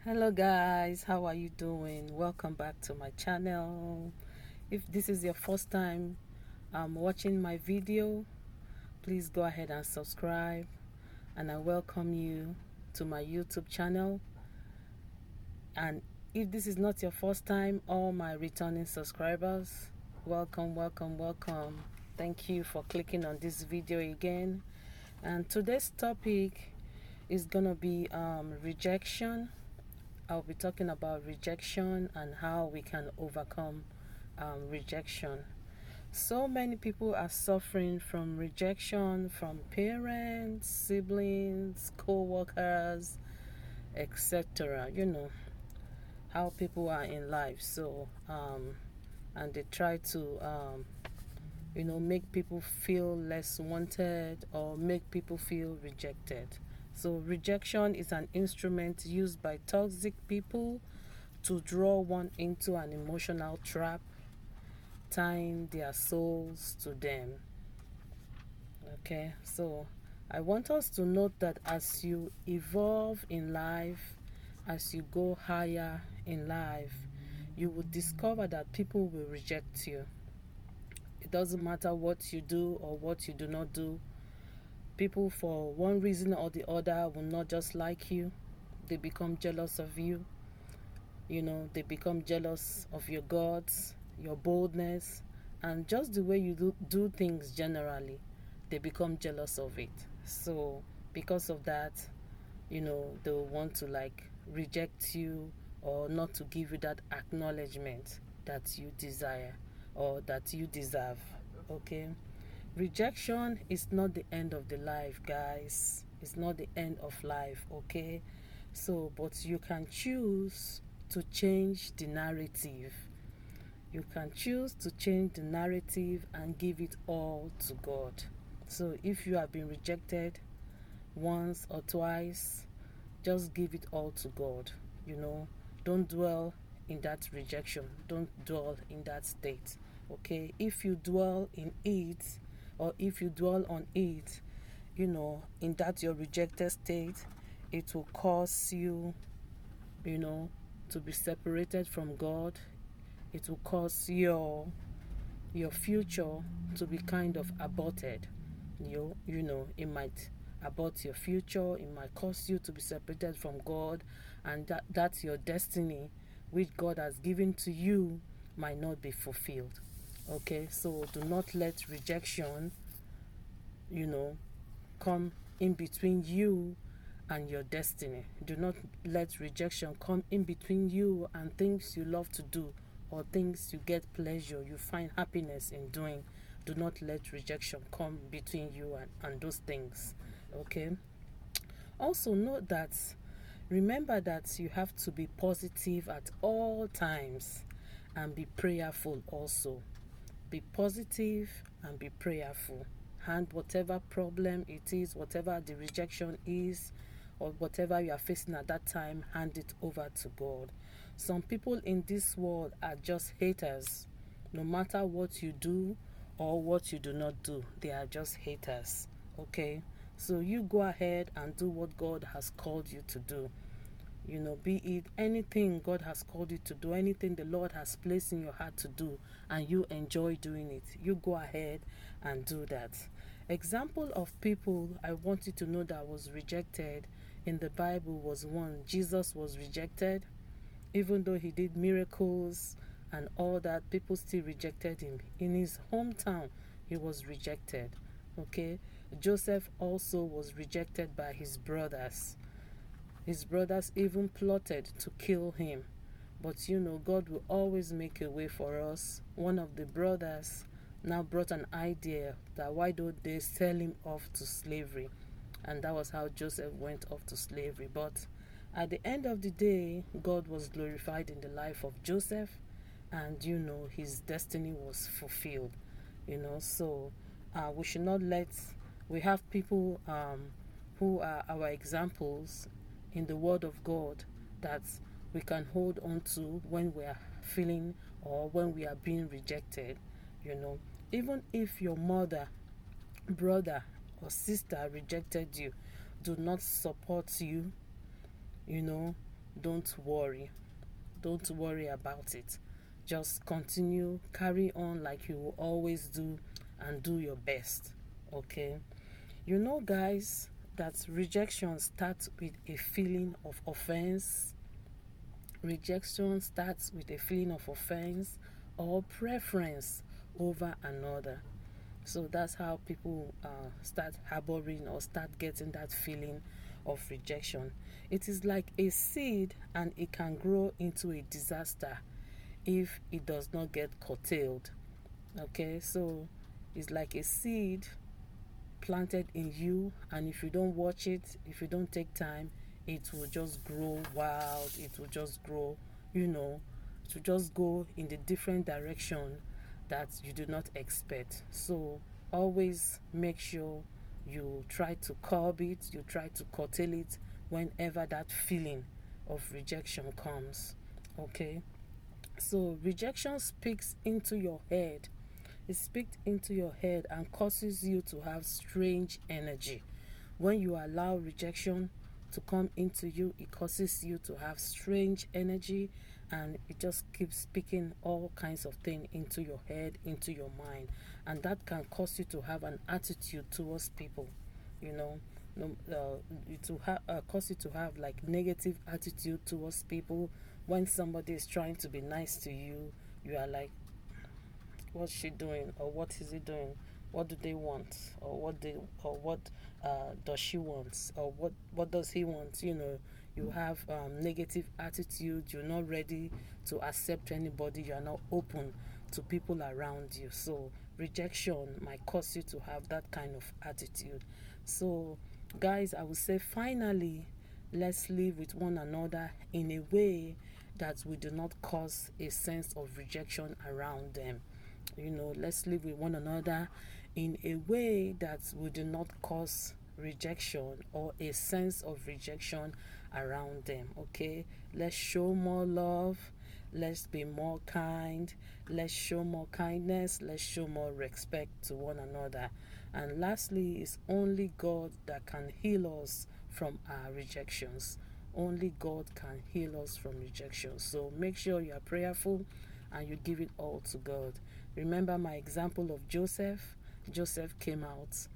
Hello guys, how are you doing? Welcome back to my channel. If this is your first time watching my video, please go ahead and subscribe, and I welcome you to my YouTube channel. And if this is not your first time, all my returning subscribers, welcome. Thank you for clicking on this video again. And today's topic is gonna be rejection. I'll be talking about rejection and how we can overcome rejection. So many people are suffering from rejection from parents, siblings, co workers, etc. You know how people are in life. And they try to, make people feel less wanted or make people feel rejected. So, rejection is an instrument used by toxic people to draw one into an emotional trap, tying their souls to them. Okay, so I want us to note that as you evolve in life, as you go higher in life, you will discover that people will reject you. It doesn't matter what you do or what you do not do. People, for one reason or the other, will not just like you. They become jealous of you. They become jealous of your guts, your boldness, and just the way you do things generally. They become jealous of it. So, because of that, they'll want to reject you or not to give you that acknowledgement that you desire or that you deserve. Okay? Rejection is not the end of the life, guys. It's not the end of life, okay? So, but you can choose to change the narrative. You can choose to change the narrative and give it all to God. So, if you have been rejected once or twice, just give it all to God. Don't dwell in that rejection, don't dwell in that state. Okay, if you dwell in it, or if you dwell on it, in that your rejected state, it will cause you, to be separated from God. It will cause your future to be kind of aborted. It might abort your future. It might cause you to be separated from God, and that's your destiny, which God has given to you, might not be fulfilled. Okay, so do not let rejection, come in between you and your destiny. Do not let rejection come in between you and things you love to do or things you get pleasure, you find happiness in doing. Do not let rejection come between you and those things. Okay? Also, note that, remember that you have to be positive at all times and be prayerful also. Be positive and be prayerful. Hand whatever problem it is, whatever the rejection is, or whatever you are facing at that time, hand it over to God. Some people in this world are just haters. No matter what you do or what you do not do, they are just haters. Okay? So you go ahead and do what God has called you to do. Be it anything God has called you to do, anything the Lord has placed in your heart to do, and you enjoy doing it, you go ahead and do that. Example of people I want you to know that was rejected in the Bible was one. Jesus was rejected. Even though he did miracles and all that, people still rejected him. In his hometown, he was rejected. Okay? Joseph also was rejected by his brothers. His brothers even plotted to kill him. But God will always make a way for us. One of the brothers now brought an idea that why don't they sell him off to slavery? And that was how Joseph went off to slavery. But at the end of the day, God was glorified in the life of Joseph, and his destiny was fulfilled. So we should not let, we have people who are our examples in the Word of God that we can hold on to when we are feeling or when we are being rejected. Even if your mother, brother, or sister rejected you, do not support you. don't worry. Don't worry about it. Just continue, carry on like you will always do, and do your best. Okay? You know, guys, that rejection starts with a feeling of offense. Rejection starts with a feeling of offense or preference over another. So that's how people start harboring or start getting that feeling of rejection. It is like a seed, and it can grow into a disaster if it does not get curtailed. Okay, so it's like a seed planted in you, and if you don't watch it, if you don't take time, it will just grow wild. It will just grow, you know, to just go in the different direction that you do not expect. So always make sure you try to curb it, you try to curtail it whenever that feeling of rejection comes. Okay, so rejection speaks into your head. It speaks into your head and causes you to have strange energy. When you allow rejection to come into you, it causes you to have strange energy, and it just keeps speaking all kinds of things into your head, into your mind, and that can cause you to have an attitude towards people. You know, no, cause you to have like negative attitude towards people. When somebody is trying to be nice to you, you are like, what's she doing, or what is he doing, what do they want, or what does she want, or what does he want. You have negative attitude. You're not ready to accept anybody. You are not open to people around you. So rejection might cause you to have that kind of attitude. So guys, I would say, finally, let's live with one another in a way that we do not cause a sense of rejection around them. Let's live with one another in a way that will do not cause rejection or a sense of rejection around them. Okay, let's show more love, let's be more kind, let's show more kindness, let's show more respect to one another. And lastly, it's only God that can heal us from our rejections. Only God can heal us from rejection. So make sure you are prayerful and you give it all to God. Remember my example of Joseph. Joseph came out,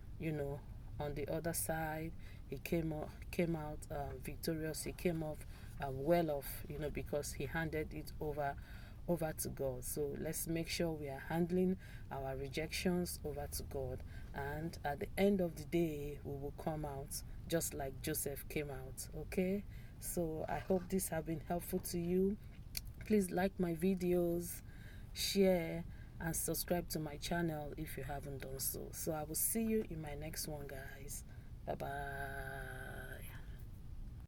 on the other side. He came out victorious. He came off well off, because he handed it over to God. So let's make sure we are handling our rejections over to God, and at the end of the day, we will come out just like Joseph came out. Okay, so I hope this have been helpful to you. Please like my videos, share, and subscribe to my channel if you haven't done so. So I will see you in my next one, guys. Bye bye.